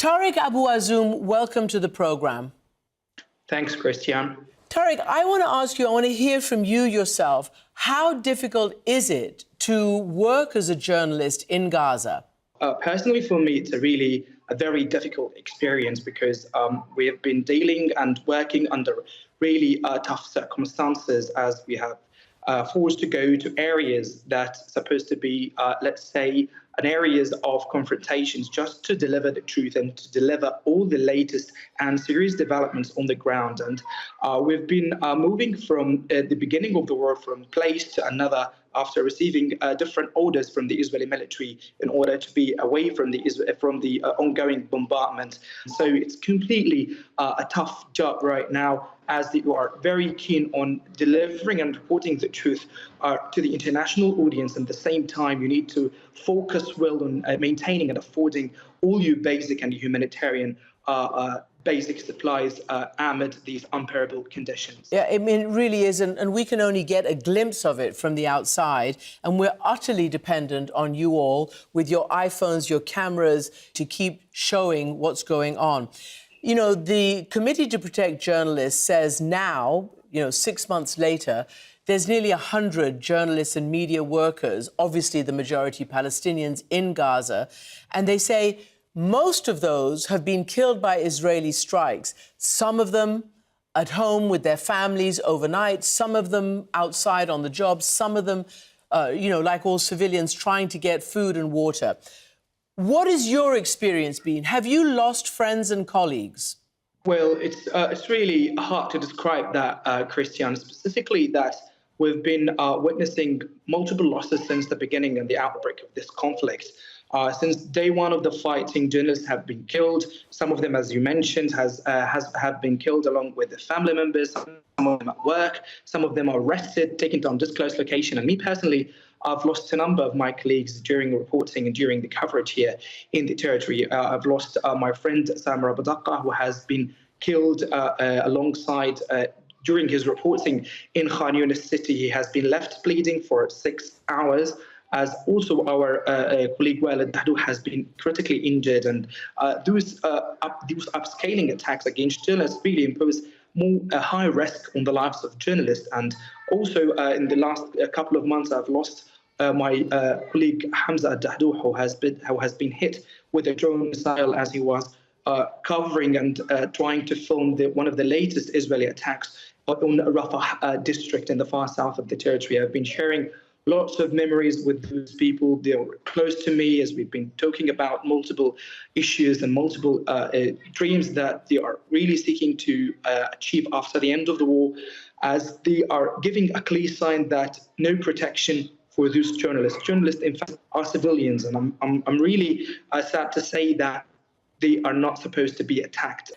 Tareq Abu Azzoum, welcome to the programme. Thanks, Christian. Tareq, I want to ask you, I want to hear from you yourself. How difficult is it to work as a journalist in Gaza? Personally, for me, it's a very difficult experience because we have been dealing and working under really tough circumstances as we have forced to go to areas that's supposed to be, let's say, an areas of confrontations just to deliver the truth and to deliver all the latest and serious developments on the ground. And we've been moving from the beginning of the war from place to another after receiving different orders from the Israeli military in order to be away from the ongoing bombardment. So it's completely a tough job right now, as they are very keen on delivering and reporting the truth to the international audience. At the same time, you need to focus well on maintaining and affording all your basic and humanitarian basic supplies amid these unbearable conditions. Yeah, I mean, it really is, and we can only get a glimpse of it from the outside, and we're utterly dependent on you all with your iPhones, your cameras, to keep showing what's going on. You know, the Committee to Protect Journalists says now, 6 months later, there's nearly 100 journalists and media workers, obviously the majority Palestinians, in Gaza, and they say most of those have been killed by Israeli strikes, some of them at home with their families overnight, some of them outside on the job, some of them, like all civilians, trying to get food and water. What has your experience been? Have you lost friends and colleagues? Well, it's really hard to describe that, Christian, specifically that we've been witnessing multiple losses since the beginning and the outbreak of this conflict. Since day one of the fighting, journalists have been killed. Some of them, as you mentioned, have been killed along with their family members. Some of them at work. Some of them are arrested, taken to undisclosed location. And me personally, I've lost a number of my colleagues during reporting and during the coverage here in the territory. I've lost my friend Samar Abu who has been killed alongside during his reporting in Khan Yunis city. He has been left bleeding for 6 hours, as also our colleague Walid Dahdu has been critically injured. And those upscaling attacks against journalists really impose a high risk on the lives of journalists. And also in the last couple of months, I've lost my colleague Hamza Dahdu, who has been hit with a drone missile as he was covering and trying to film one of the latest Israeli attacks on Rafah district in the far south of the territory. I've been sharing lots of memories with those people. They are close to me as we've been talking about multiple issues and multiple dreams that they are really seeking to achieve after the end of the war, as they are giving a clear sign that no protection for those journalists. Journalists, in fact, are civilians, and I'm really sad to say that they are not supposed to be attacked.